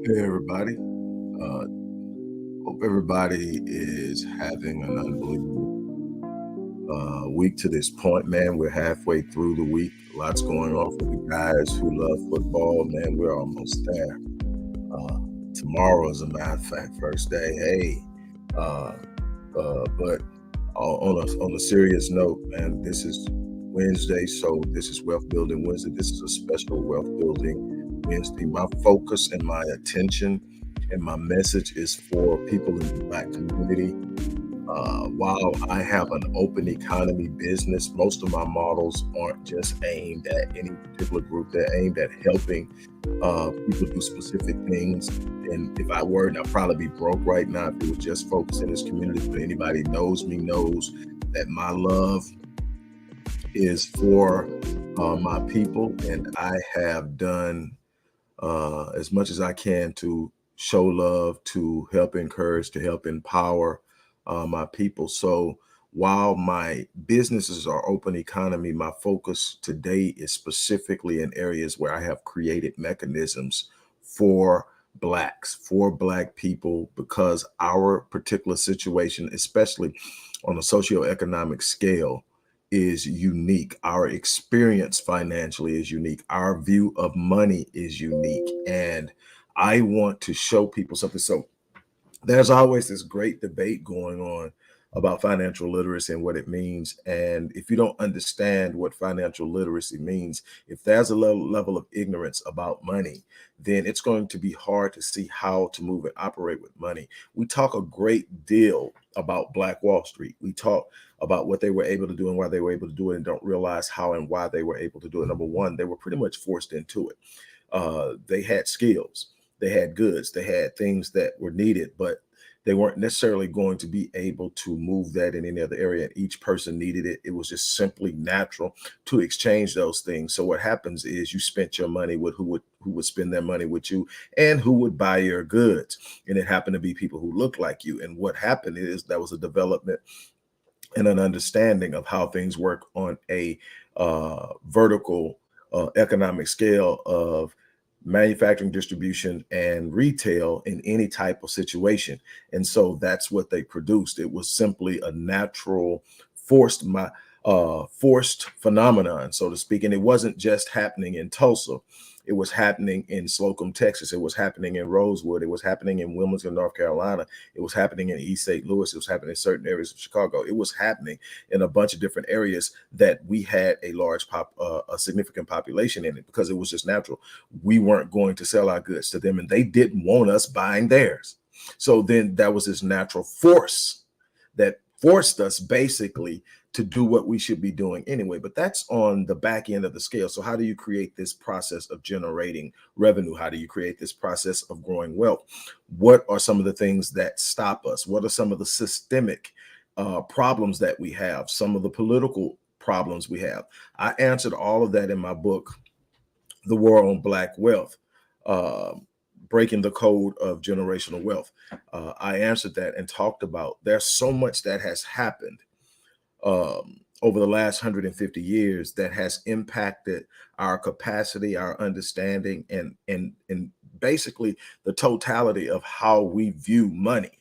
Hey everybody. Uh, Hope everybody is having an unbelievable week to this point, man. We're halfway through the week. Lots going on for the guys who love football, man. We're almost there. Uh, Tomorrow, as a matter of fact, first day. Hey, uh, but on a serious note, man, this is Wednesday, so this is Wealth Building Wednesday. This is a special Wealth Building Wednesday. My focus and my attention and my message is for people in the Black community. While I have an open economy business, most of my models aren't just aimed at any particular group. They're aimed at helping people do specific things. And if I were, I'd probably be broke right now if it was just focused in this community. But anybody knows me knows that my love is for my people, and I have done as much as I can to show love, to help encourage, to help empower my people. So while my businesses are open economy, my focus today is specifically in areas where I have created mechanisms for Blacks, for Black people, because our particular situation, especially on a socioeconomic scale, is unique. Our experience financially is unique. Our view of money is unique. And I want to show people something. So there's always this great debate going on about financial literacy and what it means. And if you don't understand what financial literacy means, if there's a level of ignorance about money, then it's going to be hard to see how to move and operate with money. We talk a great deal about Black Wall Street. We talk about what they were able to do and why they were able to do it, and don't realize how and why they were able to do it. Number one, they were pretty much forced into it. They had skills, they had goods, they had things that were needed, but they weren't necessarily going to be able to move that in any other area. Each person needed it. It was just simply natural to exchange those things. So what happens is you spent your money with who would spend their money with you and who would buy your goods. And it happened to be people who looked like you. And what happened is that was a development and an understanding of how things work on a vertical economic scale of manufacturing, distribution, and retail in any type of situation. And so that's what they produced. It was simply a natural, forced phenomenon, so to speak. And it wasn't just happening in Tulsa. It was happening in Slocum, Texas. It was happening in Rosewood. It was happening in Wilmington, North Carolina. It was happening in East St. Louis. It was happening in certain areas of Chicago. It was happening in a bunch of different areas that we had a significant population in it, because it was just natural. We weren't going to sell our goods to them, and they didn't want us buying theirs. So then that was this natural force that forced us basically to do what we should be doing anyway. But that's on the back end of the scale. So how do you create this process of generating revenue? How do you create this process of growing wealth? What are some of the things that stop us? What are some of the systemic problems that we have? Some of the political problems we have? I answered all of that in my book, The War on Black Wealth. Breaking the code of generational wealth. I answered that and talked about there's so much that has happened over the last 150 years that has impacted our capacity, our understanding, and basically the totality of how we view money.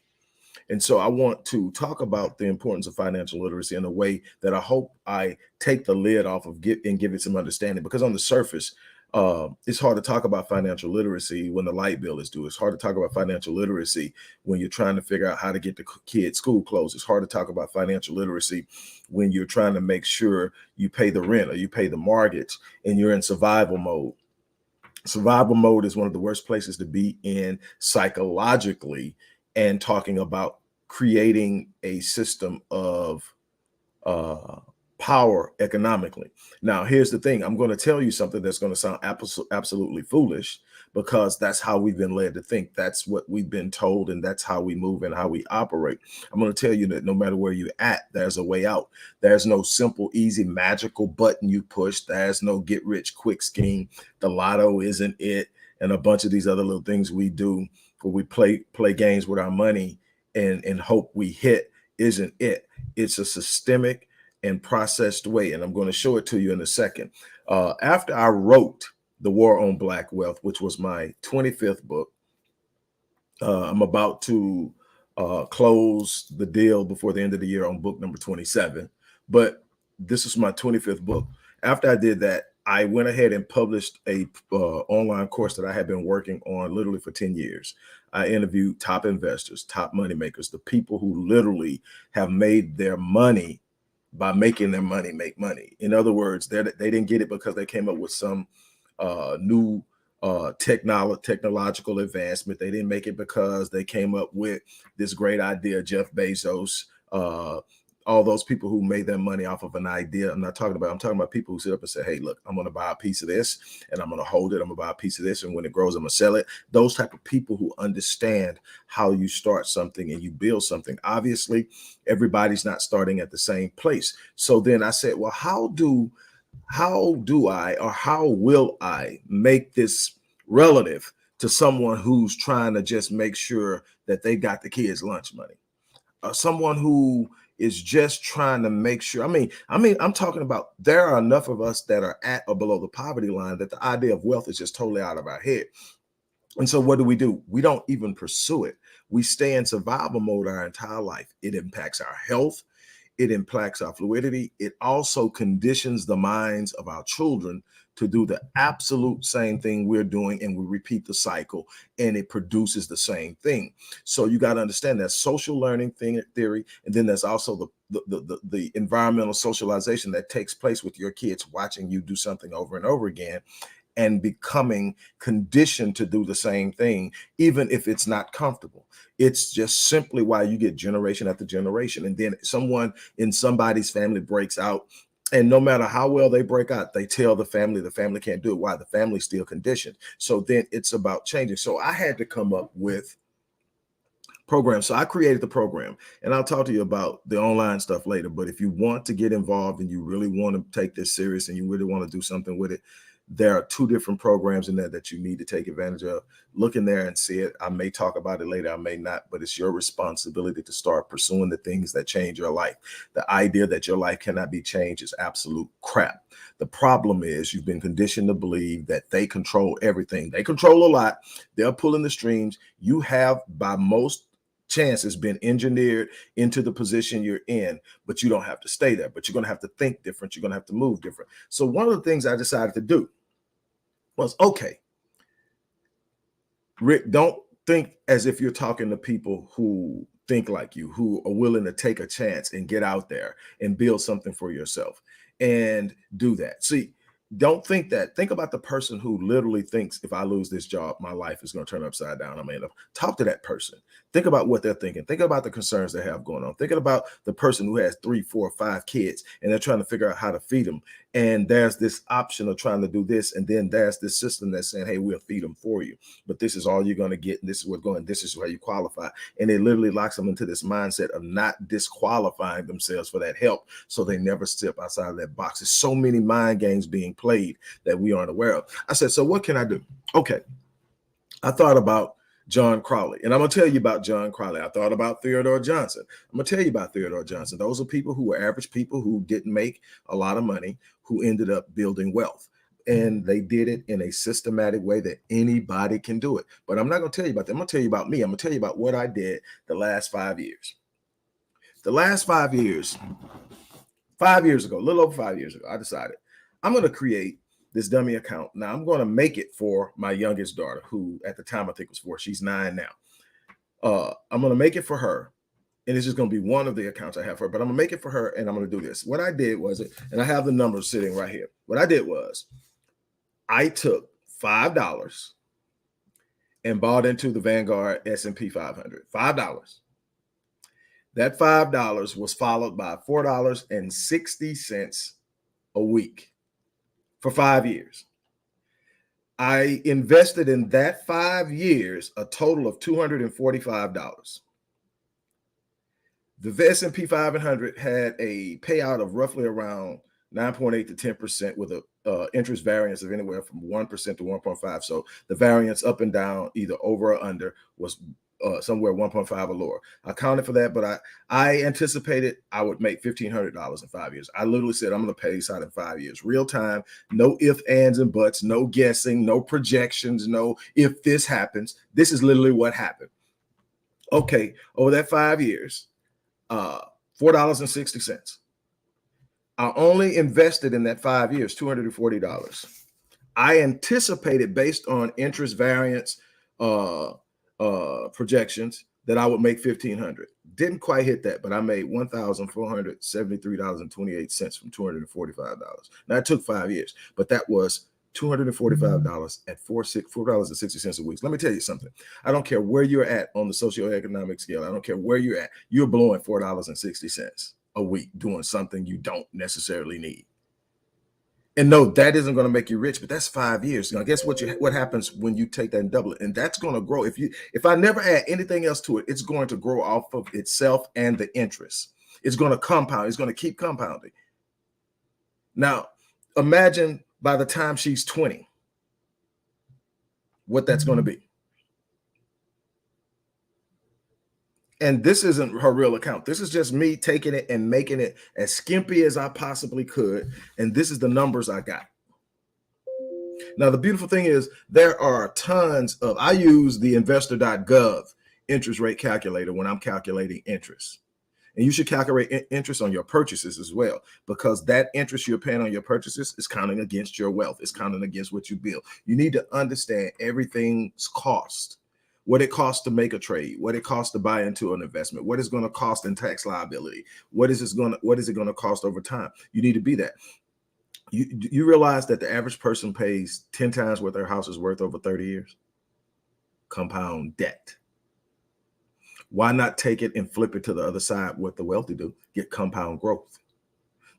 And so I want to talk about the importance of financial literacy in a way that I hope I take the lid off of and give it some understanding. Because on the surface, it's hard to talk about financial literacy when the light bill is due. It's hard to talk about financial literacy when you're trying to figure out how to get the kids' school clothes. It's hard to talk about financial literacy when you're trying to make sure you pay the rent or you pay the mortgage and you're in survival mode. Survival mode is one of the worst places to be in psychologically, and talking about creating a system of uh, power economically. Now, here's the thing. I'm going to tell you something that's going to sound absolutely foolish, because that's how we've been led to think. That's what we've been told, and that's how we move and how we operate. I'm going to tell you that no matter where you're at, there's a way out. There's no simple, easy, magical button you push. There's no get rich quick scheme. The lotto isn't it, and a bunch of these other little things we do where we play games with our money and hope we hit isn't it. It's a systemic and processed way. And I'm going to show it to you in a second. After I wrote The War on Black Wealth, which was my 25th book, I'm about to close the deal before the end of the year on book number 27, but this is my 25th book. After I did that, I went ahead and published a online course that I had been working on literally for 10 years. I interviewed top investors, top money makers, the people who literally have made their money by making their money make money. In other words, they didn't get it because they came up with some new technological advancement. They didn't make it because they came up with this great idea. Jeff Bezos, all those people who made their money off of an idea. I'm talking about people who sit up and say, hey, look, I'm going to buy a piece of this and I'm going to hold it. I'm going to buy a piece of this. And when it grows, I'm going to sell it. Those type of people who understand how you start something and you build something. Obviously, everybody's not starting at the same place. So then I said, well, how do I, or how will I make this relative to someone who's trying to just make sure that they got the kids' lunch money? Someone who is just trying to make sure. I'm talking about, there are enough of us that are at or below the poverty line that the idea of wealth is just totally out of our head. And so what do? We don't even pursue it. We stay in survival mode our entire life. It impacts our health. It impacts our fluidity. It also conditions the minds of our children to do the absolute same thing we're doing, and we repeat the cycle, and it produces the same thing. So you got to understand that social learning theory, and then there's also the environmental socialization that takes place with your kids watching you do something over and over again, and becoming conditioned to do the same thing, even if it's not comfortable. It's just simply why you get generation after generation. And then someone in somebody's family breaks out, and no matter how well they break out, they tell the family can't do it. Why? The family's still conditioned. So then it's about changing. So I had to come up with program. So I created the program, and I'll talk to you about the online stuff later. But if you want to get involved and you really want to take this serious and you really want to do something with it, there are 2 different programs in there that you need to take advantage of. Look in there and see it. I may talk about it later, I may not, but it's your responsibility to start pursuing the things that change your life. The idea that your life cannot be changed is absolute crap. The problem is you've been conditioned to believe that they control everything. They control a lot. They're pulling the strings. You have, by most chances, been engineered into the position you're in, but you don't have to stay there. But you're going to have to think different. You're going to have to move different. So one of the things I decided to do was, okay, Rick, don't think as if you're talking to people who think like you, who are willing to take a chance and get out there and build something for yourself and do that. See, don't think that. Think about the person who literally thinks, if I lose this job, my life is going to turn upside down. I mean, talk to that person. Think about what they're thinking. Think about the concerns they have going on. Thinking about the person who has 3, 4, 5 kids, and they're trying to figure out how to feed them. And there's this option of trying to do this. And then there's this system that's saying, hey, we'll feed them for you, but this is all you're going to get. And this is what's going, this is where you qualify. And it literally locks them into this mindset of not disqualifying themselves for that help. So they never step outside of that box. There's so many mind games being played that we aren't aware of. I said, so what can I do? Okay. I thought about John Crowley, and I'm going to tell you about John Crowley. I thought about Theodore Johnson. I'm going to tell you about Theodore Johnson. Those are people who were average people who didn't make a lot of money, who ended up building wealth. And they did it in a systematic way that anybody can do it. But I'm not going to tell you about them. I'm going to tell you about me. I'm going to tell you about what I did the last 5 years. The last 5 years, 5 years ago, a little over 5 years ago, I decided I'm going to create this dummy account. Now I'm going to make it for my youngest daughter, who at the time I think was 4. She's 9 now. I'm going to make it for her, and it's just going to be one of the accounts I have for her. But I'm going to make it for her, and I'm going to do this. What I did was, and I have the numbers sitting right here. What I did was, I took $5 and bought into the Vanguard S&P 500. $5. That $5 was followed by $4.60 a week for 5 years. I invested in that 5 years a total of $245. The S&P 500 had a payout of roughly around 9.8 to 10% with a interest variance of anywhere from 1% to 1.5. So the variance up and down, either over or under, was somewhere 1.5 or lower. I counted for that, but I anticipated I would make $1,500 in 5 years. I literally said, I'm going to pay this out in 5 years, real time, no ifs, ands, and buts, no guessing, no projections, no if this happens. This is literally what happened. Okay, over that 5 years, $4.60. I only invested in that 5 years $240. I anticipated, based on interest variance projections, that I would make 1,500. Didn't quite hit that, but I made $1,473.28 from $245. Now it took 5 years, but that was $245 at $4.60 a week. Let me tell you something. I don't care where you're at on the socioeconomic scale. I don't care where you're at. You're blowing $4.60 a week doing something you don't necessarily need. And no, that isn't going to make you rich, but that's 5 years. Now, guess what happens when you take that and double it? And that's going to grow. If I never add anything else to it, it's going to grow off of itself and the interest. It's going to compound. It's going to keep compounding. Now, imagine by the time she's 20, what that's going to be. And this isn't her real account. This is just me taking it and making it as skimpy as I possibly could. And this is the numbers I got. Now, the beautiful thing is there are tons of, I use the investor.gov interest rate calculator when I'm calculating interest. And you should calculate interest on your purchases as well, because that interest you're paying on your purchases is counting against your wealth. It's counting against what you build. You need to understand everything's cost. What it costs to make a trade, what it costs to buy into an investment, what it's going to cost in tax liability, what is it going to cost over time. You need to be that. You realize that the average person pays 10 times what their house is worth over 30 years? Compound debt. Why not take it and flip it to the other side? What the wealthy do, get compound growth.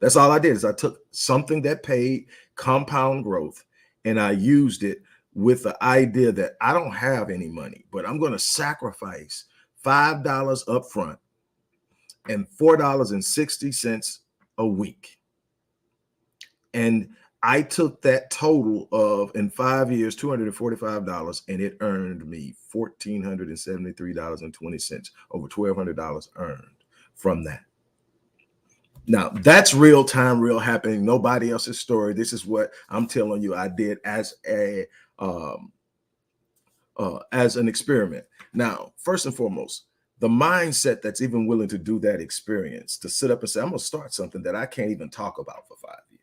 That's all I did, is I took something that paid compound growth and I used it with the idea that I don't have any money, but I'm going to sacrifice $5 up front and $4.60 a week. And I took that total of, in 5 years, $245, and it earned me $1,473.20, over $1,200 earned from that. Now, that's real time, real happening. Nobody else's story. This is what I'm telling you I did as an experiment. Now, first and foremost, the mindset that's even willing to do that experience, to sit up and say, I'm going to start something that I can't even talk about for 5 years.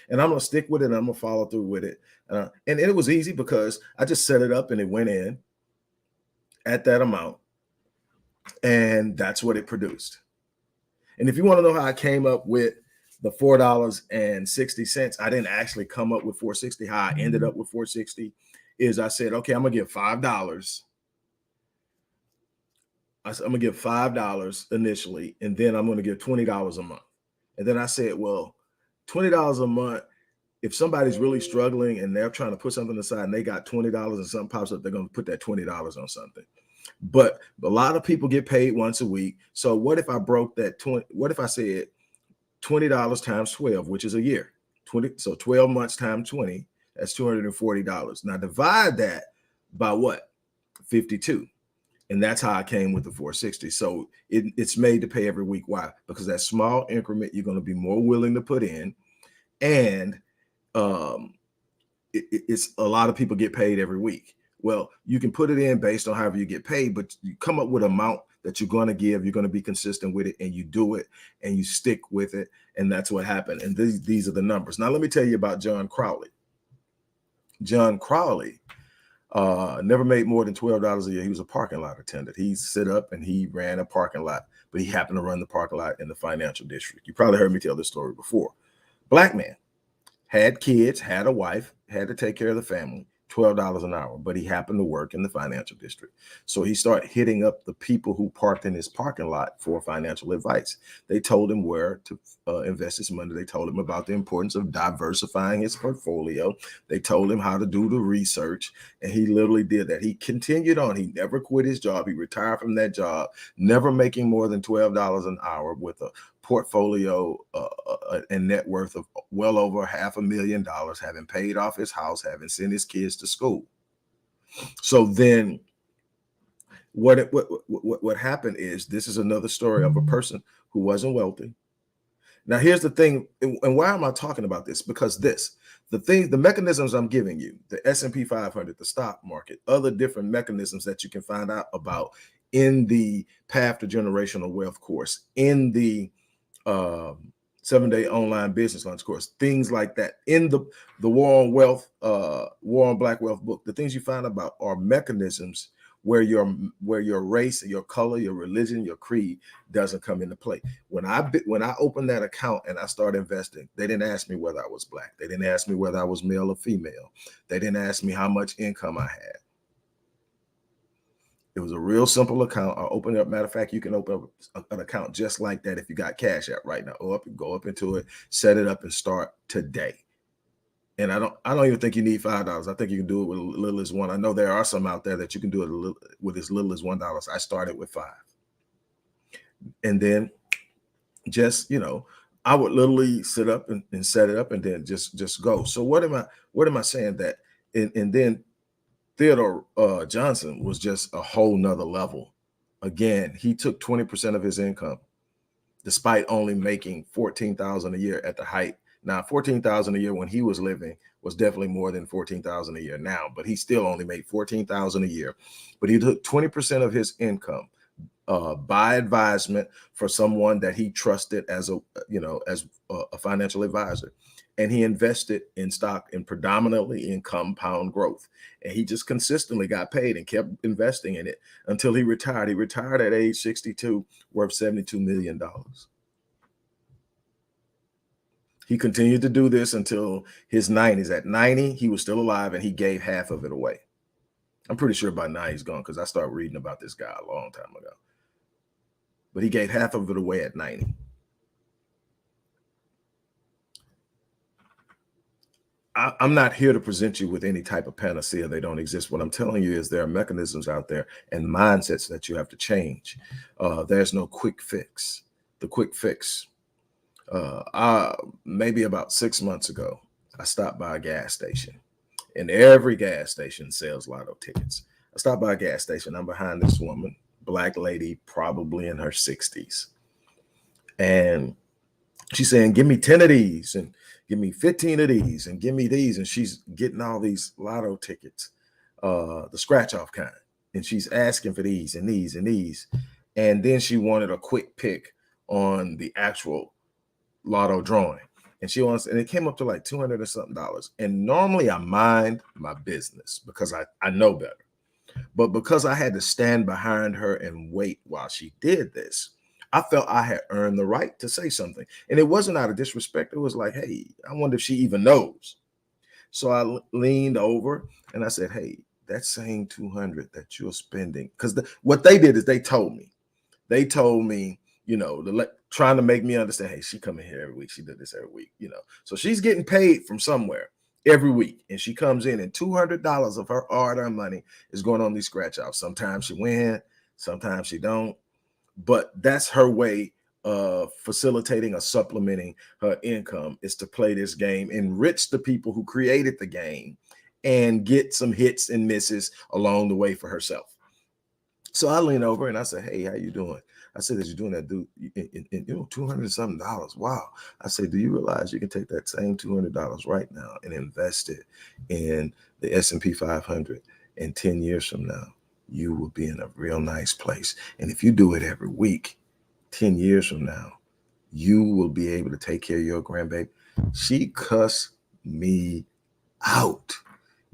And I'm going to stick with it, and I'm going to follow through with it. And it was easy because I just set it up and it went in at that amount. And that's what it produced. And if you want to know how I came up with the $4.60, I didn't actually come up with $4.60. How I ended up with $4.60 is I said, okay, I'm going to give $5. I'm going to give $5 initially, and then I'm going to give $20 a month. And then I said, well, $20 a month, if somebody's really struggling and they're trying to put something aside and they got $20 and something pops up, they're going to put that $20 on something. But a lot of people get paid once a week. So what if I broke that 20? What if I said $20 times 12, which is a year? 20. So 12 months times 20, that's $240. Now divide that by what? 52. And that's how I came with the $4.60. So it's made to pay every week. Why? Because that small increment you're going to be more willing to put in, and it's a lot of people get paid every week. Well, you can put it in based on however you get paid, but you come up with an amount that you're going to give. You're going to be consistent with it, and you do it, and you stick with it, and that's what happened. And these are the numbers. Now, let me tell you about John Crowley. John Crowley never made more than $12 a year. He was a parking lot attendant. He sit up and he ran a parking lot, but he happened to run the parking lot in the financial district. You probably heard me tell this story before. Black man, had kids, had a wife, had to take care of the family, $12 an hour, but he happened to work in the financial district. So he started hitting up the people who parked in his parking lot for financial advice. They told him where to invest his money. They told him about the importance of diversifying his portfolio. They told him how to do the research, and he literally did that. He continued on. He never quit his job. He retired from that job, never making more than $12 an hour, with a portfolio and net worth of well over $500,000, having paid off his house, having sent his kids to school. So then what happened is, this is another story of a person who wasn't wealthy. Now, here's the thing, and why am I talking about this? Because the mechanisms I'm giving you, the S&P 500, the stock market, other different mechanisms that you can find out about in the Path to Generational Wealth course, in the 7-day online business lunch course, things like that. In the War on Wealth, War on Black Wealth book, the things you find about are mechanisms where your race, your color, your religion, your creed doesn't come into play. When I opened that account and I started investing, they didn't ask me whether I was Black. They didn't ask me whether I was male or female. They didn't ask me how much income I had. It was a real simple account. I opened it up. Matter of fact, you can open up an account just like that if you got Cash App right now. Go up into it, set it up, and start today. And I don't even think you need $5. I think you can do it with as little as $1. I know there are some out there that you can do it with as little as $1. I started with $5, and then just I would literally sit up and set it up, and then just go. So what am I saying that? And then Theodore Johnson was just a whole nother level. Again, he took 20% of his income, despite only making $14,000 a year at the height. Now, $14,000 a year when he was living was definitely more than $14,000 a year now, but he still only made $14,000 a year. But he took 20% of his income by advisement for someone that he trusted as a financial advisor, and he invested in stock and predominantly in compound growth. And he just consistently got paid and kept investing in it until he retired. He retired at age 62, worth $72 million. He continued to do this until his 90s. At 90, he was still alive, and he gave half of it away. I'm pretty sure by now he's gone, because I started reading about this guy a long time ago. But he gave half of it away at 90. I'm not here to present you with any type of panacea. They don't exist. What I'm telling you is there are mechanisms out there and mindsets that you have to change. There's no quick fix. The quick fix. Maybe about 6 months ago, I stopped by a gas station, and every gas station sells lotto tickets. I stopped by a gas station. I'm behind this woman, Black lady, probably in her 60s. And she's saying, give me 10 of these and give me 15 of these and give me these. And she's getting all these lotto tickets, the scratch off kind. And she's asking for these and these and these. And then she wanted a quick pick on the actual lotto drawing. And it came up to like $200 or something. And normally I mind my business because I know better. But because I had to stand behind her and wait while she did this, I felt I had earned the right to say something. And it wasn't out of disrespect. It was like, hey, I wonder if she even knows. So I leaned over and I said, hey, that same 200 that you're spending, because what they did is they told me, trying to make me understand, hey, she coming here every week. She did this every week, So she's getting paid from somewhere every week. And she comes in and $200 of her hard-earned money is going on these scratch offs. Sometimes she win, sometimes she don't. But that's her way of facilitating or supplementing her income, is to play this game, enrich the people who created the game, and get some hits and misses along the way for herself. So I lean over and I said, hey, how you doing? I said, as you're doing that, dude, $200 something. Wow. I said, do you realize you can take that same $200 right now and invest it in the S&P 500, and 10 years from now, you will be in a real nice place. And if you do it every week, 10 years from now, you will be able to take care of your grandbaby. She cussed me out,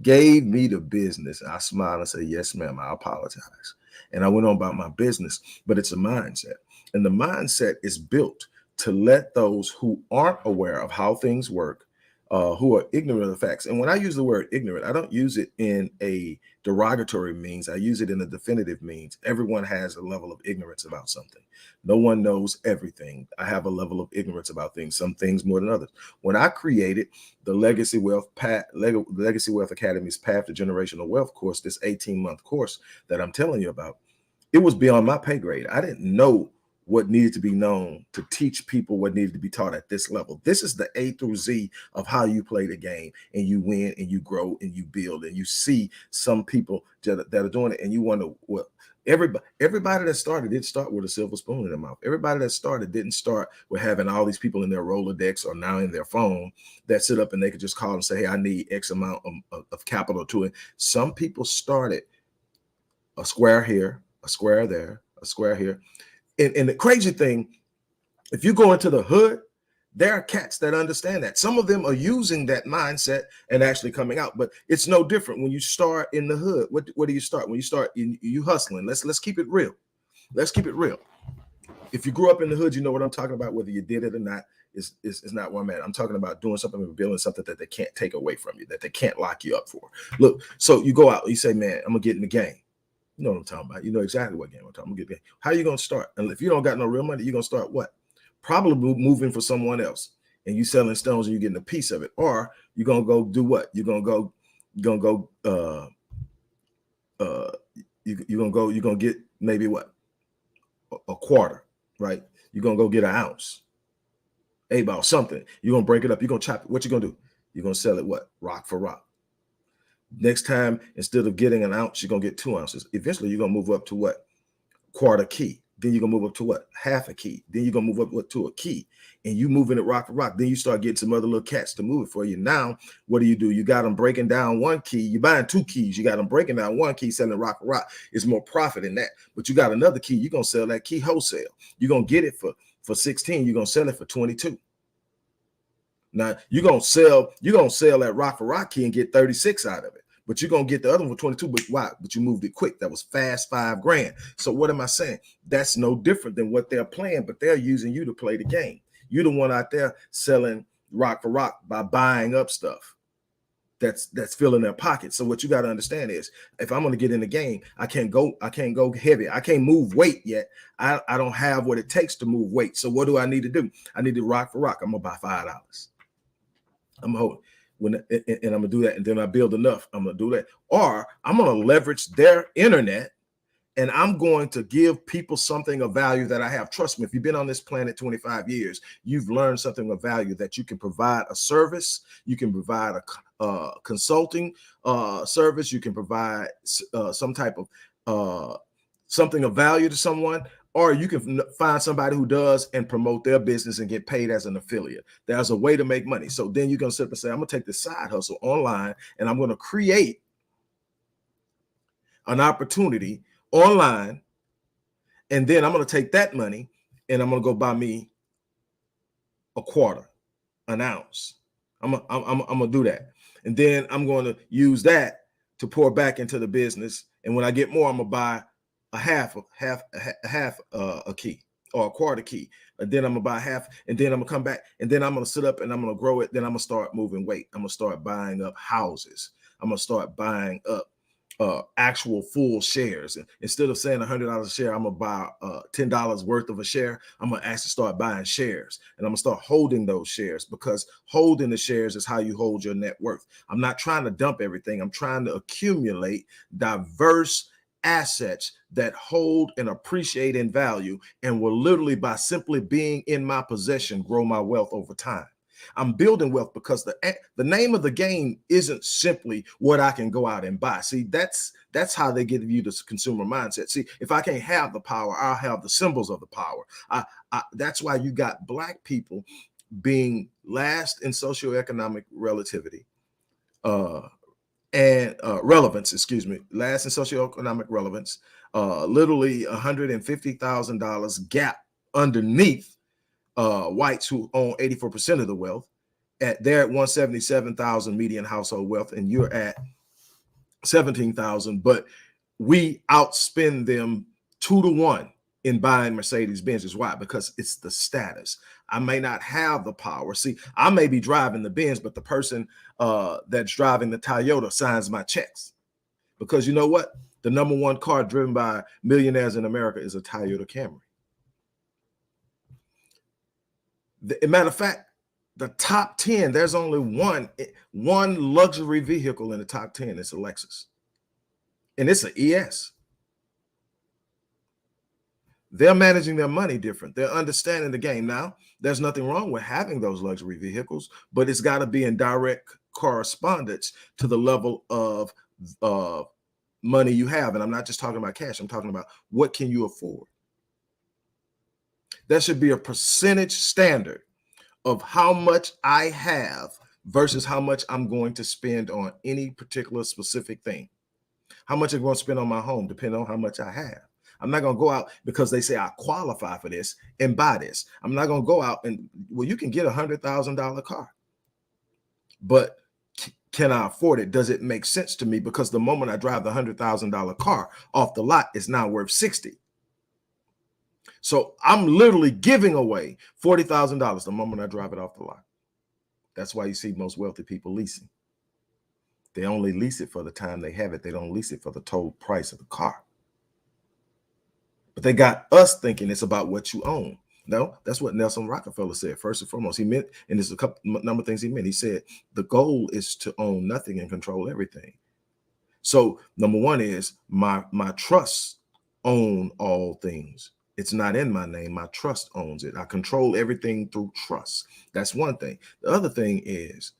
gave me the business. I smiled and said, yes, ma'am, I apologize. And I went on about my business. But it's a mindset. And the mindset is built to let those who aren't aware of how things work, who are ignorant of the facts. And when I use the word ignorant, I don't use it in a derogatory means. I use it in a definitive means. Everyone has a level of ignorance about something. No one knows everything. I have a level of ignorance about things, some things more than others. When I created the Legacy Wealth Academy's Path to Generational Wealth course, this 18-month course that I'm telling you about, it was beyond my pay grade. I didn't know what needed to be known to teach people what needed to be taught at this level. This is the A through Z of how you play the game, and you win and you grow and you build, and you see some people that are doing it, and you wonder, well, everybody that started didn't start with a silver spoon in their mouth. Everybody that started didn't start with having all these people in their Rolodex or now in their phone that sit up and they could just call and say, hey, I need X amount of capital to it. Some people started a square here, a square there, a square here. And the crazy thing, if you go into the hood, there are cats that understand that. Some of them are using that mindset and actually coming out, but it's no different when you start in the hood. What do you start? When you start, you hustling. Let's keep it real. Let's keep it real. If you grew up in the hood, you know what I'm talking about, whether you did it or not. Is not one man. I'm talking about doing something and building something that they can't take away from you, that they can't lock you up for. Look, so you go out, you say, man, I'm gonna get in the game. You know what I'm talking about. You know exactly what game I'm talking about. How are you going to start? And if you don't got no real money, you're going to start what? Probably moving for someone else. And you selling stones and you're getting a piece of it. Or you're going to go do what? You're going to get maybe what? A quarter, right? You're going to go get an ounce. About something. You're going to break it up. You're going to chop it. What you going to do? You're going to sell it what? Rock for rock. Next time, instead of getting an ounce, you're going to get 2 ounces. Eventually, you're going to move up to what? Quarter key. Then you're going to move up to what? Half a key. Then you're going to move up to a key. And you moving it rock for rock. Then you start getting some other little cats to move it for you. Now, what do? You got them breaking down one key. You're buying 2 keys. You got them breaking down one key, selling rock for rock. It's more profit in that. But you got another key. You're going to sell that key wholesale. You're going to get it for 16. You're going to sell it for 22. Now you're gonna sell that rock for rock key and get 36 out of it, but you're gonna get the other one for 22. But why? But you moved it quick. That was fast, $5 grand. So what am I saying? That's no different than what they're playing, but they're using you to play the game. You're the one out there selling rock for rock by buying up stuff that's filling their pockets. So what you got to understand is, if I'm going to get in the game, I can't go heavy. I can't move weight yet. I don't have what it takes to move weight. So what do I need to do? I need to rock for rock. I'm gonna buy $5. I'm gonna hold and I'm gonna do that, and then I build enough. I'm gonna do that, or I'm gonna leverage their internet, and I'm going to give people something of value that I have. Trust me, if you've been on this planet 25 years, you've learned something of value, that you can provide a service, you can provide a consulting service, you can provide some type of something of value to someone, or you can find somebody who does and promote their business and get paid as an affiliate. There's a way to make money. So then you're going to sit up and say, I'm going to take this side hustle online and I'm going to create an opportunity online. And then I'm going to take that money and I'm going to go buy me a quarter, an ounce. I'm going to do that. And then I'm going to use that to pour back into the business. And when I get more, I'm going to buy a half a key or a quarter key, and then I'm gonna buy half, and then I'm gonna come back, and then I'm gonna sit up and I'm gonna grow it. Then I'm gonna start moving weight. I'm gonna start buying up houses. I'm gonna start buying up actual full shares. And instead of saying $100 a share, I'm gonna buy $10 worth of a share. I'm gonna actually start buying shares, and I'm gonna start holding those shares, because holding the shares is how you hold your net worth. I'm not trying to dump everything. I'm trying to accumulate diverse assets that hold and appreciate in value, and will literally, by simply being in my possession, grow my wealth over time. I'm building wealth because the name of the game isn't simply what I can go out and buy. See, that's how they give you this consumer mindset. See, if I can't have the power, I'll have the symbols of the power. That's why you got Black people being last in socioeconomic relativity, and relevance, last in socioeconomic relevance, literally $150,000 gap underneath whites who own 84% of the wealth. They're at 177,000 median household wealth, and you're at 17,000, but we outspend them 2-to-1 in buying Mercedes Benzes. Why? Because it's the status. I may not have the power. See, I may be driving the Benz, but the person that's driving the Toyota signs my checks. Because you know what? The number one car driven by millionaires in America is a Toyota Camry. Matter of fact, the top 10, there's only one luxury vehicle in the top 10. It's a Lexus. And it's an ES. They're managing their money different. They're understanding the game. Now, there's nothing wrong with having those luxury vehicles, but it's got to be in direct correspondence to the level of money you have. And I'm not just talking about cash. I'm talking about what can you afford. There should be a percentage standard of how much I have versus how much I'm going to spend on any particular specific thing. How much I'm going to spend on my home depends on how much I have. I'm not going to go out because they say I qualify for this and buy this. I'm not going to go out and, well, you can get $100,000 car, but can I afford it? Does it make sense to me? Because the moment I drive the $100,000 car off the lot, it's now worth 60. So I'm literally giving away $40,000 the moment I drive it off the lot. That's why you see most wealthy people leasing. They only lease it for the time they have it. They don't lease it for the total price of the car. But they got us thinking it's about what you own. No, that's what Nelson Rockefeller said. First and foremost, he meant, and there's a couple number of things he meant. He said the goal is to own nothing and control everything. So number one is my trusts own all things. It's not in my name. My trust owns it. I control everything through trust. That's one thing. The other thing is,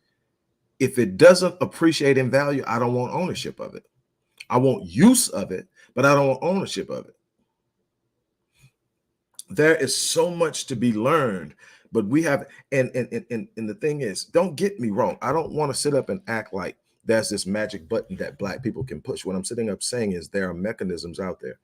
if it doesn't appreciate in value, I don't want ownership of it. I want use of it, but I don't want ownership of it. There is so much to be learned, but we have, and the thing is, don't get me wrong. I don't want to sit up and act like there's this magic button that Black people can push. What I'm sitting up saying is there are mechanisms out there.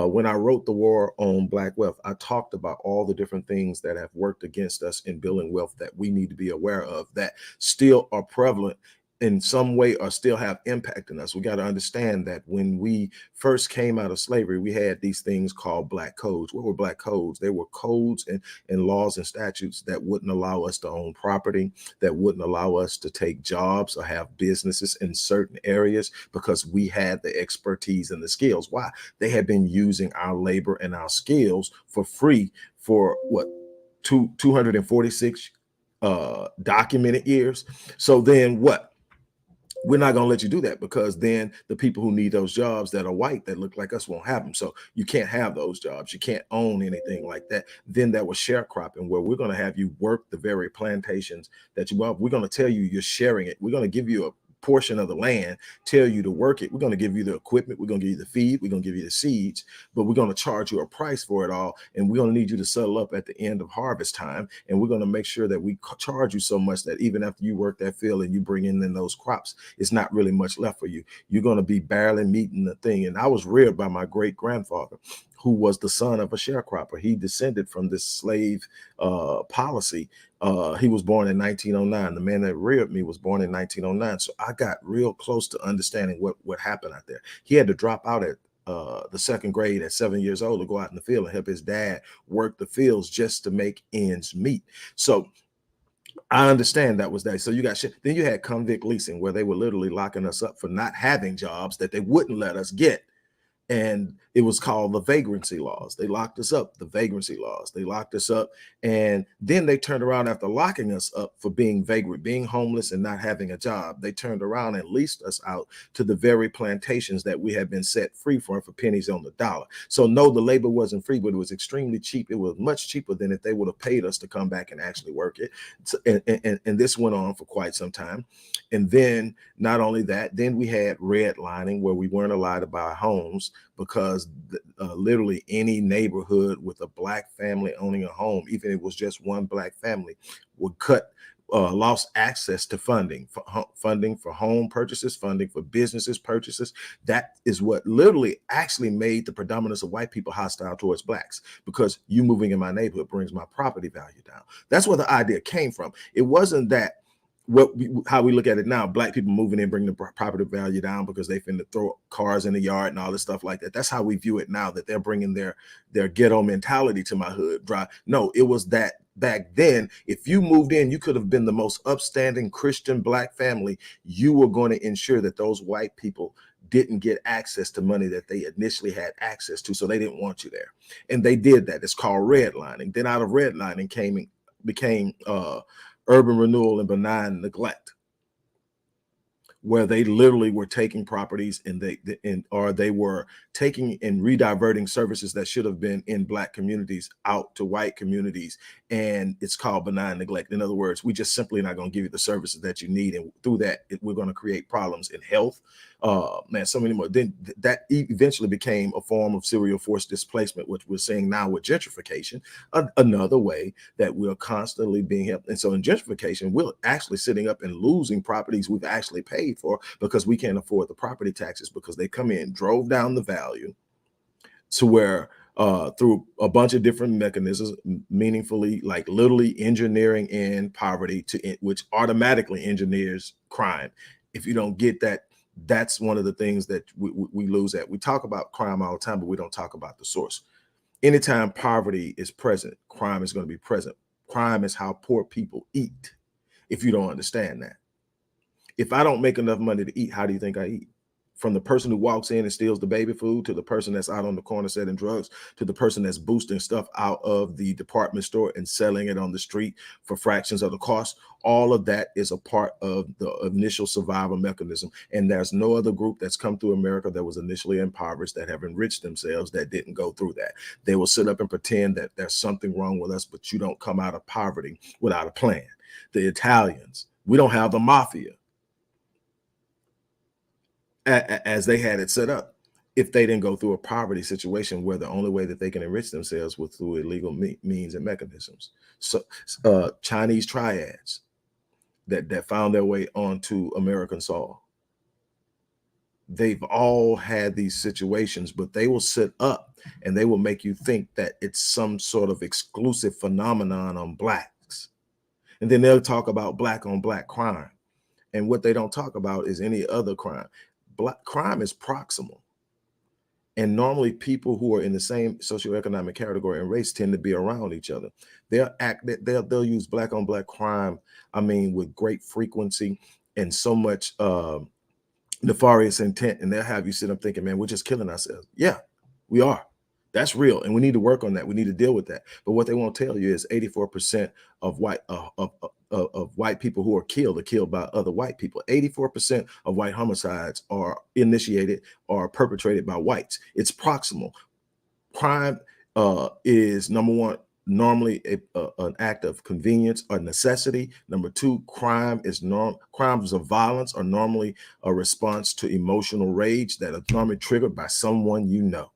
When I wrote The War on Black Wealth, I talked about all the different things that have worked against us in building wealth that we need to be aware of, that still are prevalent in some way or still have impact on us. We got to understand that when we first came out of slavery, we had these things called Black codes. What were Black codes? They were codes and laws and statutes that wouldn't allow us to own property, that wouldn't allow us to take jobs or have businesses in certain areas because we had the expertise and the skills. Why? They had been using our labor and our skills for free for what, 246 documented years. So then what? We're not going to let you do that, because then the people who need those jobs that are white that look like us won't have them. So you can't have those jobs. You can't own anything like that. Then that was sharecropping, where we're going to have you work the very plantations that you want. We're going to tell you you're sharing it. We're going to give you a portion of the land, tell you to work it. We're going to give you the equipment. We're going to give you the feed. We're going to give you the seeds, but we're going to charge you a price for it all. And we're going to need you to settle up at the end of harvest time. And we're going to make sure that we charge you so much that even after you work that field and you bring in those crops, it's not really much left for you. You're going to be barely meeting the thing. And I was reared by my great grandfather, who was the son of a sharecropper. He descended from this slave policy. He was born in 1909. The man that reared me was born in 1909. So I got real close to understanding what happened out there. He had to drop out at the second grade at 7 years old to go out in the field and help his dad work the fields just to make ends meet. So I understand that was that. So you got shit. Then you had convict leasing, where they were literally locking us up for not having jobs that they wouldn't let us get. And it was called the vagrancy laws. They locked us up, the vagrancy laws. They locked us up. And then they turned around after locking us up for being vagrant, being homeless and not having a job. They turned around and leased us out to the very plantations that we had been set free from for pennies on the dollar. So no, the labor wasn't free, but it was extremely cheap. It was much cheaper than if they would have paid us to come back and actually work it. And this went on for quite some time. And then not only that, then we had redlining, where we weren't allowed to buy homes because literally any neighborhood with a Black family owning a home, even if it was just one Black family, would lost access to funding for home purchases, funding for businesses purchases. That is what literally actually made the predominance of white people hostile towards Blacks, because you moving in my neighborhood brings my property value down. That's where the idea came from. It wasn't that how we look at it now, Black people moving in, bringing the property value down because they finna throw cars in the yard and all this stuff like that. That's how we view it now, that they're bringing their ghetto mentality to my hood. No, it was that back then, if you moved in, you could have been the most upstanding Christian Black family. You were going to ensure that those white people didn't get access to money that they initially had access to, so they didn't want you there. And they did that. It's called redlining. Then out of redlining became urban renewal and benign neglect, where they literally were taking properties and they were taking and rediverting services that should have been in Black communities out to white communities. And it's called benign neglect. In other words, we just simply not going to give you the services that you need. And through that, we're going to create problems in health. Man, so many more. Then that eventually became a form of serial forced displacement, which we're seeing now with gentrification, another way that we're constantly being helped. And so in gentrification, we're actually sitting up and losing properties we've actually paid for because we can't afford the property taxes, because they come in, drove down the value, to where through a bunch of different mechanisms, meaningfully, like literally engineering in poverty which automatically engineers crime. If you don't get that, that's one of the things that we lose at. We talk about crime all the time, but we don't talk about the source. Anytime poverty is present, crime is going to be present. Crime is how poor people eat. If you don't understand that, if I don't make enough money to eat, how do you think I eat? From the person who walks in and steals the baby food, to the person that's out on the corner selling drugs, to the person that's boosting stuff out of the department store and selling it on the street for fractions of the cost. All of that is a part of the initial survival mechanism. And there's no other group that's come through America that was initially impoverished, that have enriched themselves, that didn't go through that. They will sit up and pretend that there's something wrong with us, but you don't come out of poverty without a plan. The Italians, we don't have the mafia as they had it set up, if they didn't go through a poverty situation where the only way that they can enrich themselves was through illegal means and mechanisms. So Chinese triads that found their way onto American soil, they've all had these situations, but they will sit up and they will make you think that it's some sort of exclusive phenomenon on blacks. And then they'll talk about black on black crime. And what they don't talk about is any other crime. Black crime is proximal. And normally people who are in the same socioeconomic category and race tend to be around each other. They'll use black on black crime, I mean, with great frequency and so much nefarious intent. And they'll have you sit up thinking, man, we're just killing ourselves. Yeah, we are. That's real. And we need to work on that. We need to deal with that. But what they won't tell you is 84% of white people who are killed by other white people. 84% of white homicides are initiated or perpetrated by whites. It's proximal. Crime is, number one, normally an act of convenience or necessity. Number two, crimes of violence are normally a response to emotional rage that are normally triggered by someone you know.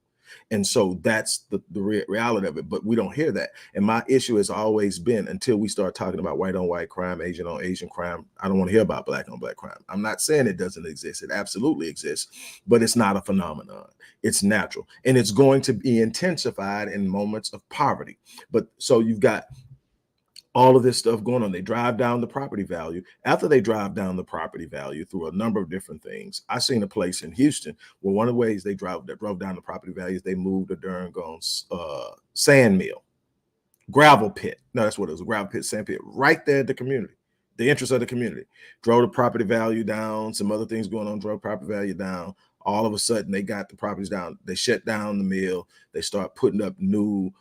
And so that's the reality of it, but we don't hear that. And my issue has always been, until we start talking about white on white crime, Asian on Asian crime, I don't want to hear about black on black crime. I'm not saying it doesn't exist. It absolutely exists, but it's not a phenomenon. It's natural. And it's going to be intensified in moments of poverty. But so you've got all of this stuff going on. They drive down the property value. After they drive down the property value through a number of different things, I seen a place in Houston where one of the ways they drove down the property values, they moved a darn sand mill, gravel pit. No, that's what it was, a gravel pit, sand pit, right there at the community, the interest of the community. Drove the property value down, some other things going on, drove property value down. All of a sudden, they got the properties down. They shut down the mill. They start putting up new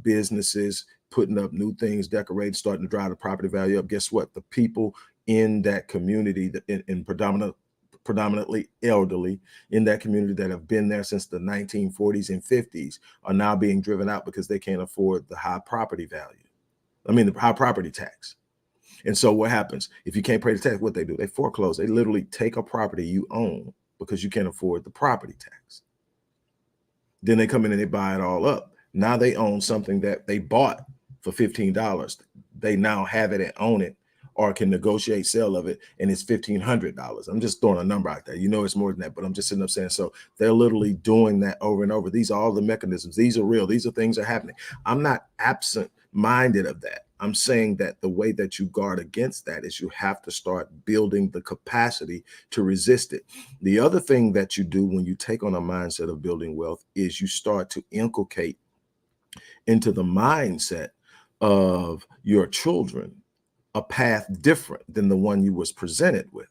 businesses, putting up new things, decorating, starting to drive the property value up. Guess what? The people in that community, in predominantly elderly in that community that have been there since the 1940s and 50s, are now being driven out because they can't afford the high property value. I mean, the high property tax. And so what happens? If you can't pay the tax, what they do? They foreclose. They literally take a property you own because you can't afford the property tax. Then they come in and they buy it all up. Now they own something that they bought for $15. They now have it and own it, or can negotiate sale of it, and it's $1,500. I'm just throwing a number out there. You know it's more than that, but I'm just sitting up saying, so they're literally doing that over and over. These are all the mechanisms. These are real. These are things that are happening. I'm not absent-minded of that. I'm saying that the way that you guard against that is you have to start building the capacity to resist it. The other thing that you do when you take on a mindset of building wealth is you start to inculcate into the mindset of your children a path different than the one you was presented with.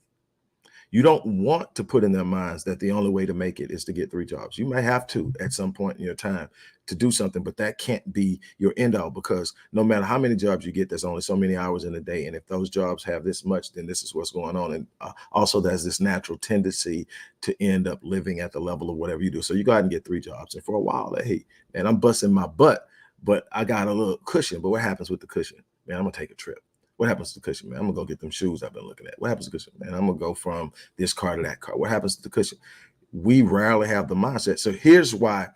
You don't want to put in their minds that the only way to make it is to get 3 jobs. You may have to at some point in your time to do something, but that can't be your end all, because no matter how many jobs you get, there's only so many hours in a day. And if those jobs have this much, then this is what's going on. And also there's this natural tendency to end up living at the level of whatever you do. So you go out and get 3 jobs. And for a while, hey, man, I'm busting my butt, but I got a little cushion. But what happens with the cushion? Man, I'm gonna take a trip. What happens to the cushion, man? I'm gonna go get them shoes I've been looking at. What happens to the cushion, man? I'm gonna go from this car to that car. What happens to the cushion? We rarely have the mindset. So here's why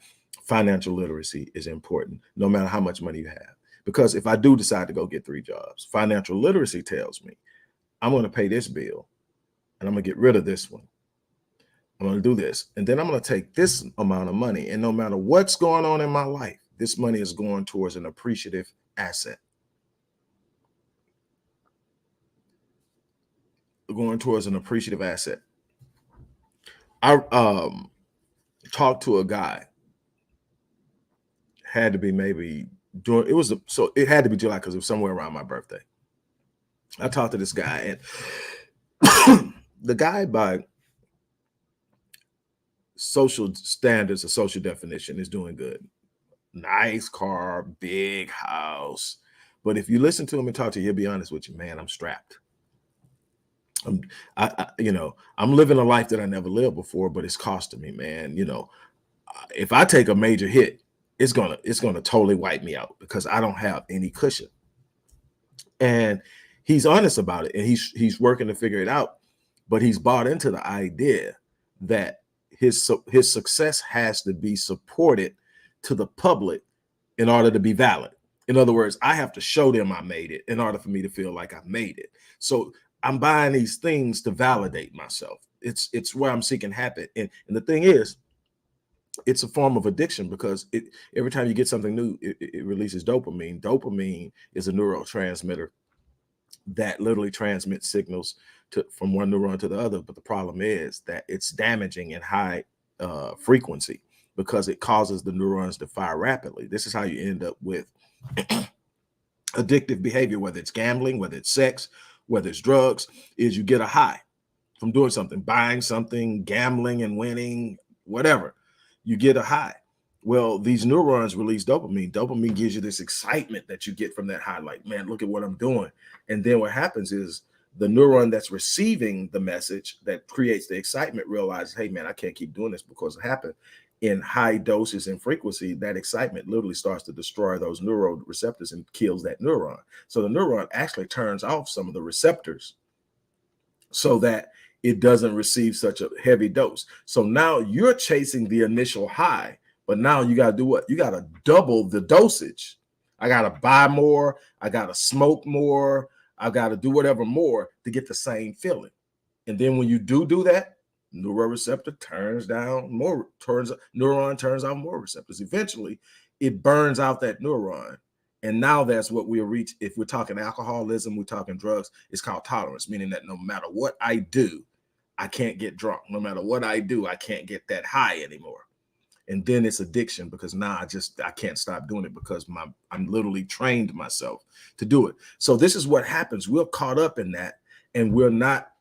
financial literacy is important, no matter how much money you have. Because if I do decide to go get 3 jobs, financial literacy tells me I'm gonna pay this bill and I'm gonna get rid of this one. I'm going to do this. And then I'm going to take this amount of money. And no matter what's going on in my life, this money is going towards an appreciative asset. Going towards an appreciative asset. I talked to a guy, had to be maybe during, so it had to be July because it was somewhere around my birthday. I talked to this guy, and the guy, by social standards or social definition, is doing good. Nice car, big house. But if you listen to him and talk to him, he'll be honest with you, man, I'm strapped. I'm living a life that I never lived before, but it's costing me, man. If I take a major hit, it's gonna totally wipe me out because I don't have any cushion. And he's honest about it, and he's working to figure it out. But he's bought into the idea that his success has to be supported to the public in order to be valid. In other words, I have to show them I made it in order for me to feel like I made it. So I'm buying these things to validate myself. It's where I'm seeking happiness. And the thing is, it's a form of addiction because every time you get something new, it releases dopamine. Dopamine is a neurotransmitter that literally transmits signals from one neuron to the other. But the problem is that it's damaging in high frequency because it causes the neurons to fire rapidly. This is how you end up with addictive behavior, whether it's gambling, whether it's sex, whether it's drugs, is you get a high from doing something, buying something, gambling and winning, whatever. You get a high. Well, these neurons release dopamine. Dopamine gives you this excitement that you get from that high, like, man, look at what I'm doing. And then what happens is the neuron that's receiving the message that creates the excitement realizes, hey, man, I can't keep doing this because it happened. In high doses and frequency, that excitement literally starts to destroy those neuroreceptors and kills that neuron. So the neuron actually turns off some of the receptors so that it doesn't receive such a heavy dose. So now you're chasing the initial high, but now you got to do what? You got to double the dosage. I got to buy more. I got to smoke more. I got to do whatever more to get the same feeling. And then when you do that, neuroreceptor turns down more, neuron turns out more receptors. Eventually, it burns out that neuron. And now that's what we'll reach. If we're talking alcoholism, we're talking drugs, it's called tolerance, meaning that no matter what I do, I can't get drunk. No matter what I do, I can't get that high anymore. And then it's addiction because now I can't stop doing it because I'm literally trained myself to do it. So this is what happens. We're caught up in that and we're not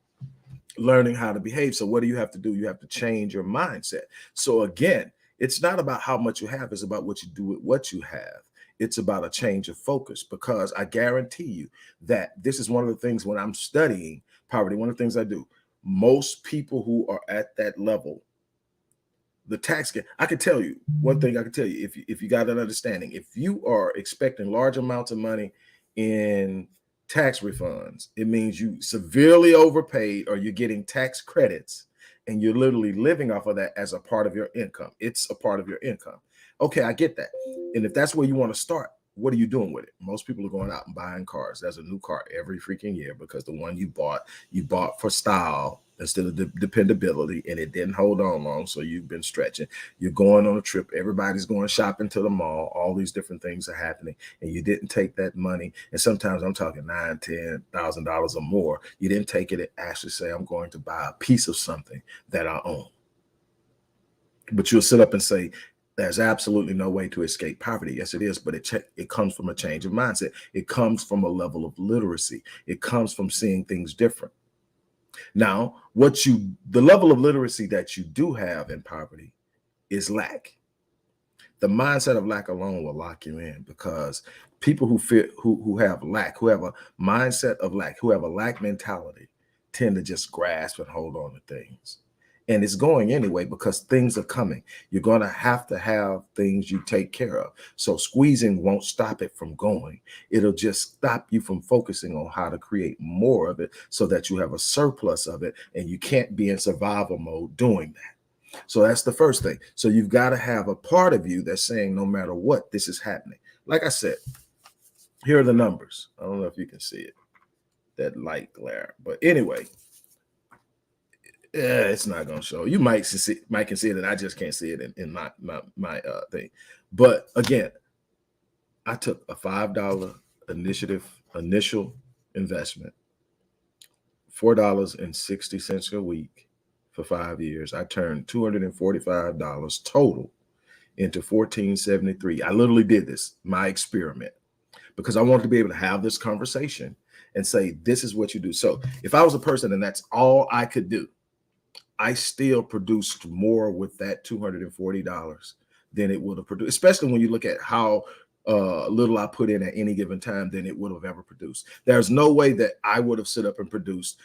learning how to behave. So what do you have to do? You have to change your mindset. So again, it's not about how much you have, it's about what you do with what you have. It's about a change of focus, because I guarantee you that this is one of the things when I'm studying poverty, one of the things I do, most people who are at that level, the tax gap, I can tell you one thing. I can tell you, if you got an understanding, if you are expecting large amounts of money in tax refunds, it means you severely overpaid or you're getting tax credits and you're literally living off of that as a part of your income. It's a part of your income. Okay, I get that. And if that's where you want to start, what are you doing with it? Most people are going out and buying cars. There's a new car every freaking year because the one you bought for style instead of dependability, and it didn't hold on long, so you've been stretching. You're going on a trip. Everybody's going shopping to the mall. All these different things are happening, and you didn't take that money. And sometimes I'm talking $9,000-$10,000 or more. You didn't take it and actually say, I'm going to buy a piece of something that I own. But you'll sit up and say, there's absolutely no way to escape poverty. Yes, it is, but it comes from a change of mindset. It comes from a level of literacy. It comes from seeing things different. Now, the level of literacy that you do have in poverty is lack. The mindset of lack alone will lock you in, because people who have lack, who have a mindset of lack, who have a lack mentality, tend to just grasp and hold on to things. And it's going anyway because things are coming. You're going to have things you take care of. So squeezing won't stop it from going. It'll just stop you from focusing on how to create more of it so that you have a surplus of it, and you can't be in survival mode doing that. So that's the first thing. So you've got to have a part of you that's saying, no matter what, this is happening. Like I said, here are the numbers. I don't know if you can see it, that light glare. But anyway, Yeah, it's not gonna show. You might can see it, and I just can't see it in my thing. But again, I took a $5 initial investment, $4.60 a week for 5 years. I turned $245 total into 1473. I literally did this, my experiment, because I wanted to be able to have this conversation and say, this is what you do. So if I was a person and that's all I could do, I still produced more with that $240 than it would have produced, especially when you look at how little I put in at any given time than it would have ever produced. There's no way that I would have sit up and produced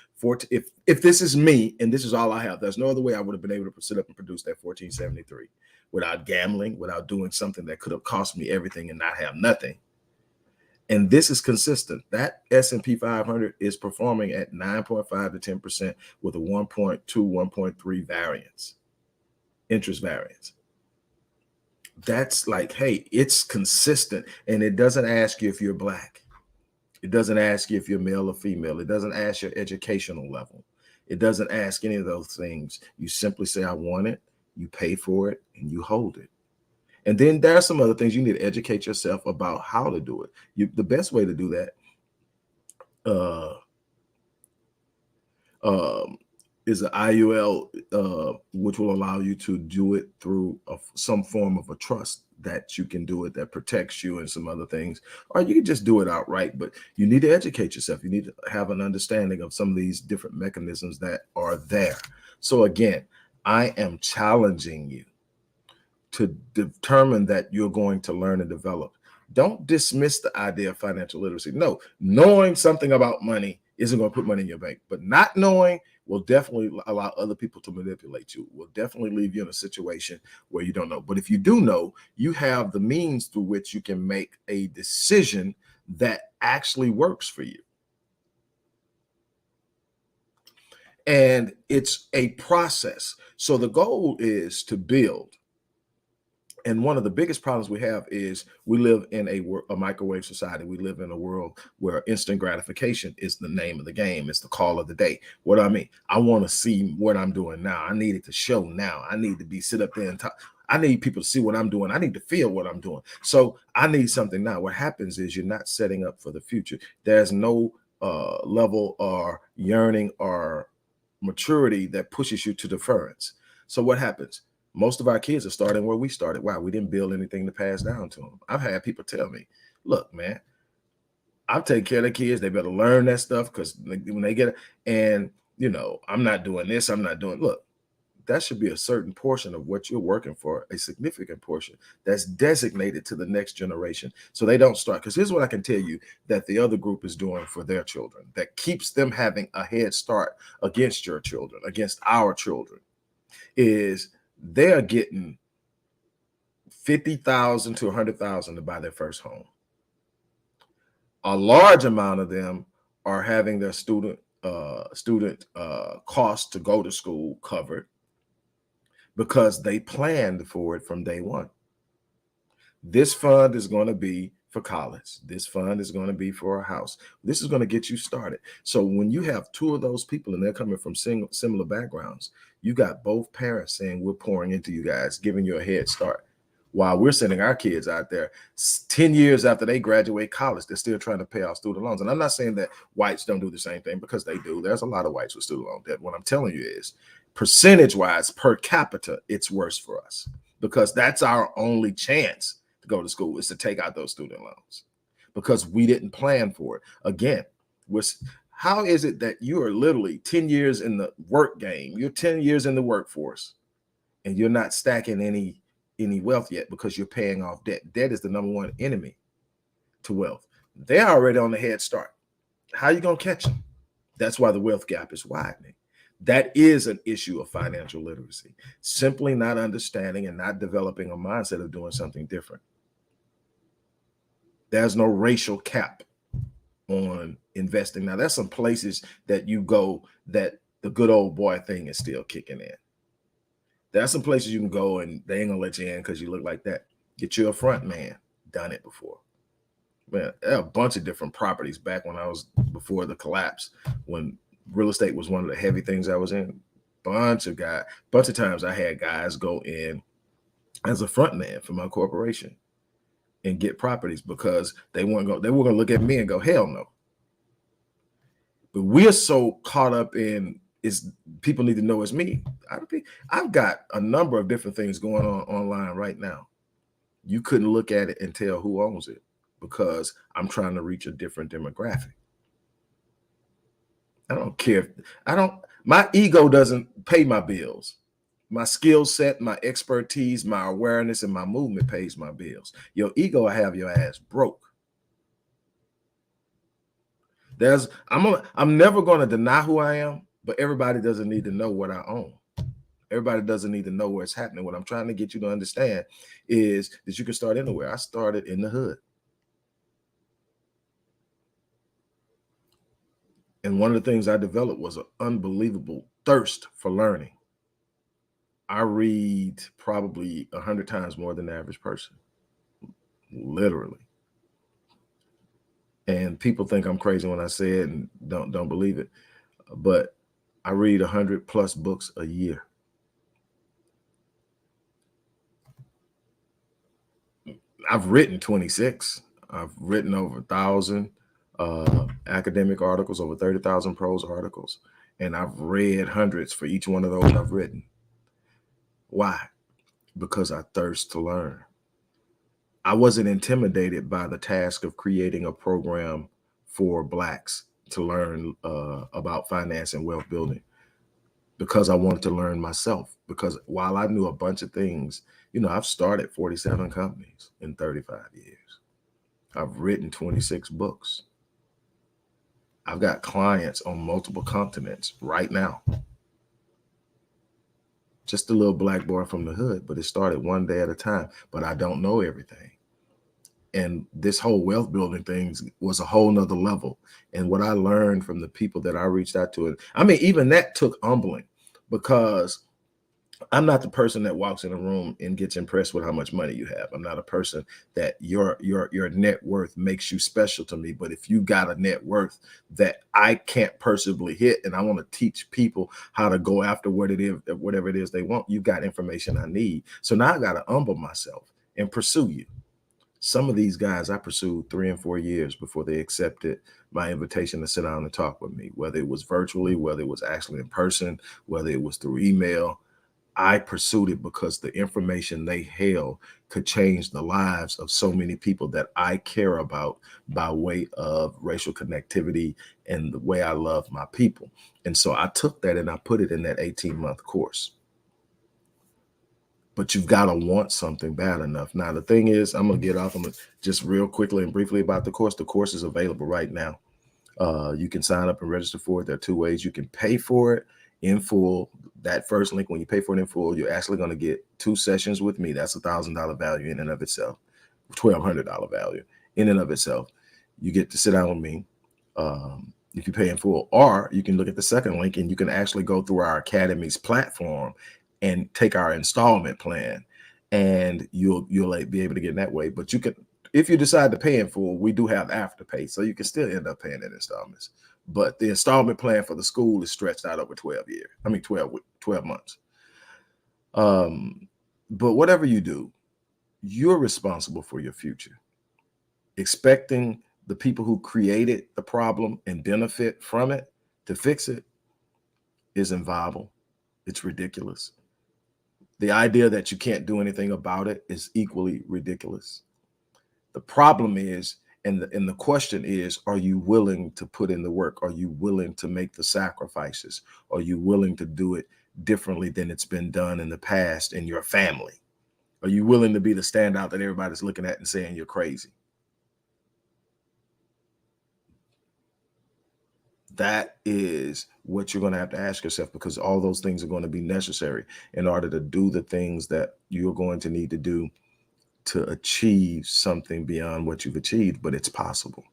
if this is me and this is all I have. There's no other way I would have been able to sit up and produce that 1473 without gambling, without doing something that could have cost me everything and not have nothing. And this is consistent. That S&P 500 is performing at 9.5 to 10% with a 1.2, 1.3 variance, interest variance. That's like, hey, it's consistent. And it doesn't ask you if you're Black. It doesn't ask you if you're male or female. It doesn't ask your educational level. It doesn't ask any of those things. You simply say, I want it, you pay for it, and you hold it. And then there are some other things you need to educate yourself about how to do it. The best way to do that uh, um, is an IUL, which will allow you to do it through some form of a trust that you can do it that protects you and some other things, or you can just do it outright. But you need to educate yourself. You need to have an understanding of some of these different mechanisms that are there. So again, I am challenging you to determine that you're going to learn and develop. Don't dismiss the idea of financial literacy. No, knowing something about money isn't going to put money in your bank, but not knowing will definitely allow other people to manipulate you, will definitely leave you in a situation where you don't know. But if you do know, you have the means through which you can make a decision that actually works for you. And it's a process. So the goal is to build. And one of the biggest problems we have is we live in a microwave society. We live in a world where instant gratification is the name of the game. It's the call of the day. What do I mean? I want to see what I'm doing now. I need it to show now. I need to sit up there and talk. I need people to see what I'm doing. I need to feel what I'm doing. So I need something now. What happens is you're not setting up for the future. There's no level or yearning or maturity that pushes you to deference. So what happens? Most of our kids are starting where we started. Wow, we didn't build anything to pass down to them. I've had people tell me, look, man, I'll take care of the kids. They better learn that stuff because when they get it, and I'm not doing this, I'm not doing, look, that should be a certain portion of what you're working for, a significant portion that's designated to the next generation. So they don't start. Because here's what I can tell you that the other group is doing for their children that keeps them having a head start against your children, against our children, is they are getting 50,000 to 100,000 to buy their first home. A large amount of them are having their student costs to go to school covered because they planned for it from day one. This fund is going to be for college. This fund is going to be for a house. This is going to get you started. So when you have two of those people and they're coming from similar backgrounds, you got both parents saying, we're pouring into you guys, giving you a head start. While we're sending our kids out there 10 years after they graduate college, they're still trying to pay off student loans. And I'm not saying that whites don't do the same thing, because they do. There's a lot of whites with student loan debt. What I'm telling you is, percentage wise, per capita, it's worse for us, because that's our only chance to go to school, is to take out those student loans, because we didn't plan for it. Again, how is it that you are literally 10 years in the work game, you're 10 years in the workforce, and you're not stacking any wealth yet because you're paying off debt? Debt is the number one enemy to wealth. They're already on the head start. How are you going to catch them? That's why the wealth gap is widening. That is an issue of financial literacy. Simply not understanding and not developing a mindset of doing something different. There's no racial cap on investing. Now, there's some places that you go that the good old boy thing is still kicking in. There's some places you can go and they ain't gonna let you in because you look like that. Get you a front man. Done it before. Man, there are a bunch of different properties back when I was before the collapse, when real estate was one of the heavy things I was in. bunch of times I had guys go in as a front man for my corporation and get properties because they were going to look at me and go, hell no. But we're so caught up in is people need to know it's me. I've got a number of different things going on online right now. You couldn't look at it and tell who owns it because I'm trying to reach a different demographic. I don't care. My ego doesn't pay my bills. My skill set, my expertise, my awareness, and my movement pays my bills. Your ego will have your ass broke. I'm never going to deny who I am, but everybody doesn't need to know what I own. Everybody doesn't need to know where it's happening. What I'm trying to get you to understand is that you can start anywhere. I started in the hood. And one of the things I developed was an unbelievable thirst for learning. I read probably 100 times more than the average person, literally. And people think I'm crazy when I say it and don't believe it. But I read 100 plus books a year. I've written 26. I've written over 1,000 academic articles, over 30,000 prose articles, and I've read hundreds for each one of those I've written. Why? Because I thirst to learn. I wasn't intimidated by the task of creating a program for Blacks to learn about finance and wealth building because I wanted to learn myself. Because while I knew a bunch of things, I've started 47 companies in 35 years. I've written 26 books. I've got clients on multiple continents right now. Just a little black boy from the hood, but it started one day at a time. But I don't know everything. And this whole wealth building thing was a whole nother level. And what I learned from the people that I reached out to, even that took humbling, because I'm not the person that walks in a room and gets impressed with how much money you have. I'm not a person that your net worth makes you special to me. But if you got a net worth that I can't personally hit, and I want to teach people how to go after whatever it is they want, you got information I need. So now I got to humble myself and pursue you. Some of these guys I pursued 3 and 4 years before they accepted my invitation to sit down and talk with me, whether it was virtually, whether it was actually in person, whether it was through email. I pursued it because the information they held could change the lives of so many people that I care about by way of racial connectivity and the way I love my people. And so I took that and I put it in that 18-month course. But you've got to want something bad enough. Now, the thing is, I'm going to get off. I'm going to just real quickly and briefly about the course. The course is available right now. You can sign up and register for it. There are 2 ways. You can pay for it in full. That first link, when you pay for it in full, you're actually going to get 2 sessions with me. That's $1,000 value in and of itself, $1,200 value in and of itself. You get to sit down with me if you pay in full, or you can look at the second link and you can actually go through our Academy's platform and take our installment plan, and you'll be able to get in that way. But you can, if you decide to pay in full, we do have Afterpay, so you can still end up paying in installments. But the installment plan for the school is stretched out over 12 months. But whatever you do, you're responsible for your future. Expecting the people who created the problem and benefit from it to fix it isn't viable. It's ridiculous. The idea that you can't do anything about it is equally ridiculous. The problem is, and the question is, are you willing to put in the work? Are you willing to make the sacrifices? Are you willing to do it differently than it's been done in the past in your family? Are you willing to be the standout that everybody's looking at and saying you're crazy? That is what you're going to have to ask yourself, because all those things are going to be necessary in order to do the things that you're going to need to do to achieve something beyond what you've achieved. But it's possible.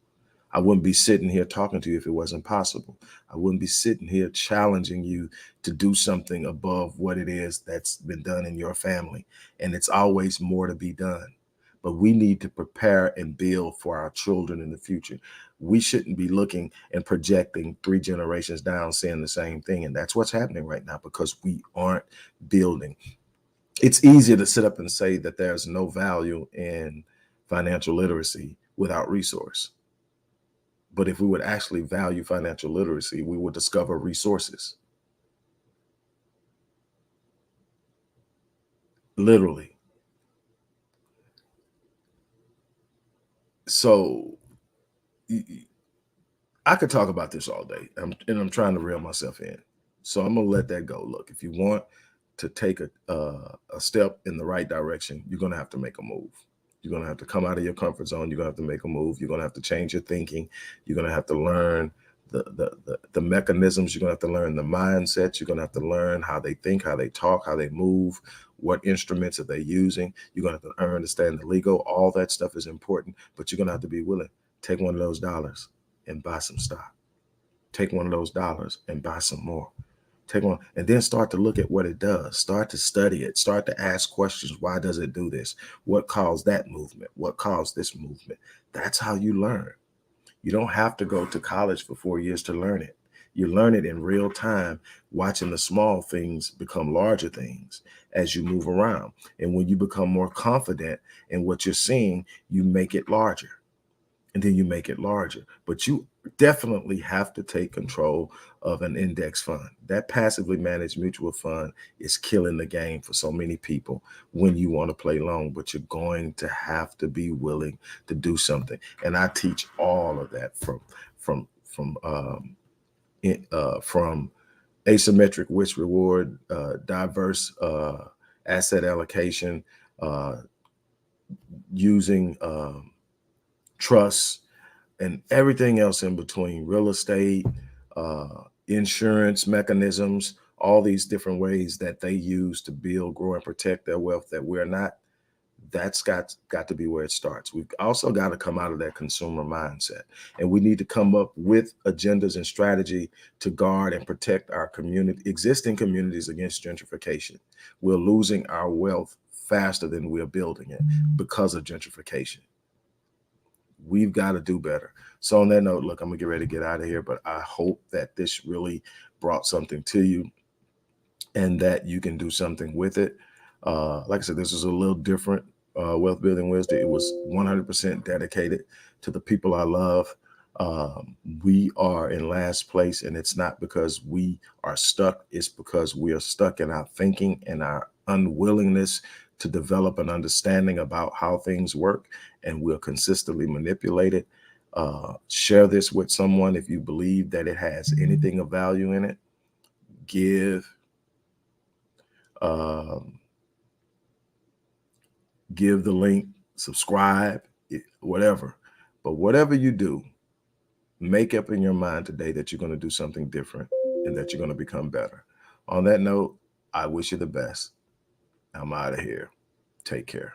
I wouldn't be sitting here talking to you if it wasn't possible. I wouldn't be sitting here challenging you to do something above what it is that's been done in your family. And it's always more to be done. but we need to prepare and build for our children in the future. We shouldn't be looking and projecting 3 generations down saying the same thing. And that's what's happening right now because we aren't building. It's easier to sit up and say that there's no value in financial literacy without resource. But if we would actually value financial literacy, we would discover resources. Literally. So I could talk about this all day, and I'm trying to reel myself in. So I'm gonna let that go. Look, if you want to take a step in the right direction, you're gonna have to make a move. You're gonna have to come out of your comfort zone. You're gonna have to make a move. You're gonna have to change your thinking. You're gonna have to learn the mechanisms. You're gonna have to learn the mindsets. You're gonna have to learn how they think, how they talk, how they move, what instruments are they using. You're gonna have to understand the legal. All that stuff is important, but you're gonna have to be willing. Take one of those dollars and buy some stock. Take one of those dollars and buy some more. Take one and then start to look at what it does. Start to study it. Start to ask questions. Why does it do this? What caused that movement? What caused this movement? That's how you learn. You don't have to go to college for 4 years to learn it. You learn it in real time, watching the small things become larger things as you move around. And when you become more confident in what you're seeing, you make it larger. And then you make it larger. But you definitely have to take control of an index fund. That passively managed mutual fund is killing the game for so many people when you want to play long, but you're going to have to be willing to do something. And I teach all of that from asymmetric risk reward, diverse asset allocation, uh, using trust, and everything else in between, real estate, insurance mechanisms, all these different ways that they use to build, grow, and protect their wealth that we're not. That's got to be where it starts. We've also got to come out of that consumer mindset, and we need to come up with agendas and strategy to guard and protect our existing communities against gentrification. We're losing our wealth faster than we're building it because of gentrification. We've got to do better. So on that note, look, I'm gonna get ready to get out of here, but I hope that this really brought something to you and that you can do something with it. Like I said, this is a little different. Wealth Building Wisdom. It was 100% dedicated to the people I love. We are in last place, and it's not because we are stuck. It's because we are stuck in our thinking and our unwillingness to develop an understanding about how things work, and we'll consistently manipulate it. Share this with someone if you believe that it has anything of value in it. Give the link, subscribe, whatever. But whatever you do, make up in your mind today that you're going to do something different and that you're going to become better. On that note, I wish you the best. I'm out of here. Take care.